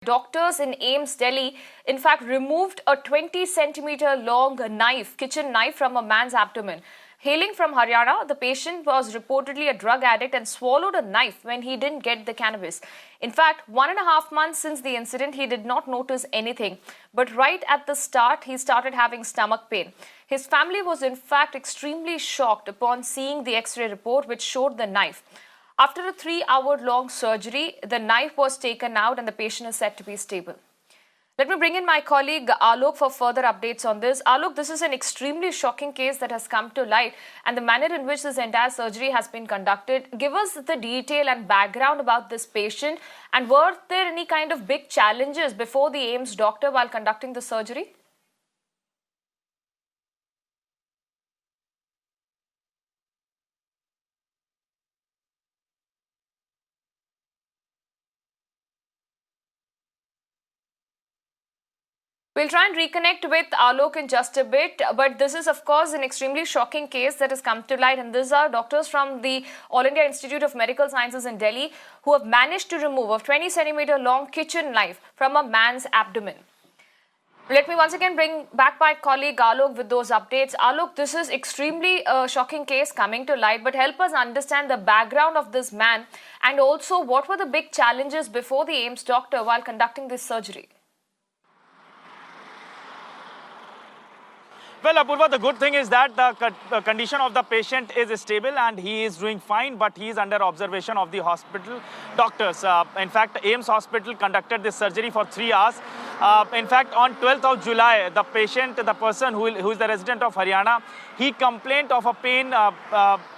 Doctors in AIIMS Delhi, in fact, removed a 20-centimeter long knife, kitchen knife, from a man's abdomen. Hailing from Haryana, the patient was reportedly a drug addict and swallowed a knife when he didn't get the cannabis. In fact, 1.5 months since the incident, he did not notice anything. But right at the start, he started having stomach pain. His family was in fact extremely shocked upon seeing the X-ray report which showed the knife. After a 3-hour-long surgery, the knife was taken out and the patient is said to be stable. Let me bring in my colleague Alok for further updates on this. Alok, this is an extremely shocking case that has come to light and the manner in which this entire surgery has been conducted. Give us the detail and background about this patient, and were there any kind of big challenges before the AIIMS doctor while conducting the surgery? We'll try and reconnect with Alok in just a bit, but this is of course an extremely shocking case that has come to light, and these are doctors from the All India Institute of Medical Sciences in Delhi who have managed to remove a 20-centimeter long kitchen knife from a man's abdomen. Let me once again bring back my colleague Alok with those updates. Alok, this is extremely shocking case coming to light, but help us understand the background of this man and also what were the big challenges before the AIIMS doctor while conducting this surgery. Well, Apurva, the good thing is that the condition of the patient is stable and he is doing fine, but he is under observation of the hospital doctors. In fact, AIIMS hospital conducted this surgery for 3 hours. In fact, on 12th of July, the person who is the resident of Haryana, he complained of a pain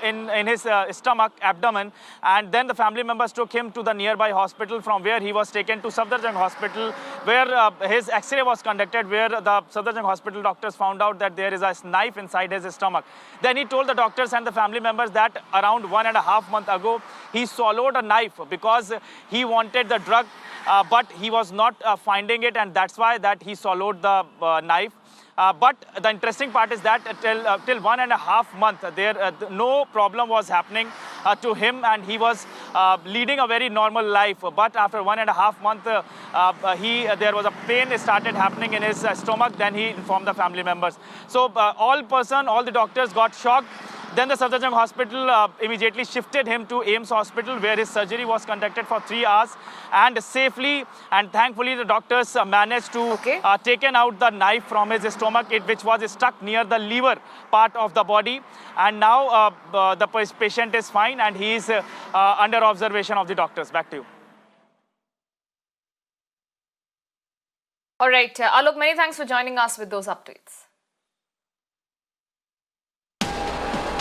in his stomach, abdomen, and then the family members took him to the nearby hospital, from where he was taken to Safdarjung Hospital, where his X-ray was conducted, where the Safdarjung Hospital doctors found out that there is a knife inside his stomach. Then he told the doctors and the family members that around 1.5 months ago, he swallowed a knife because he wanted the drug, but he was not finding it, and that's why that he swallowed the knife. But the interesting part is that till 1.5 months, no problem was happening to him, and he was leading a very normal life. But after 1.5 months, there was a pain started happening in his stomach. Then he informed the family members. So all the doctors got shocked. Then the Safdarjung Hospital immediately shifted him to AIIMS Hospital, where his surgery was conducted for 3 hours, and safely and thankfully the doctors managed to taken out the knife from his stomach, which was stuck near the liver part of the body. And now the patient is fine and he is under observation of the doctors. Back to you. All right, Alok, many thanks for joining us with those updates.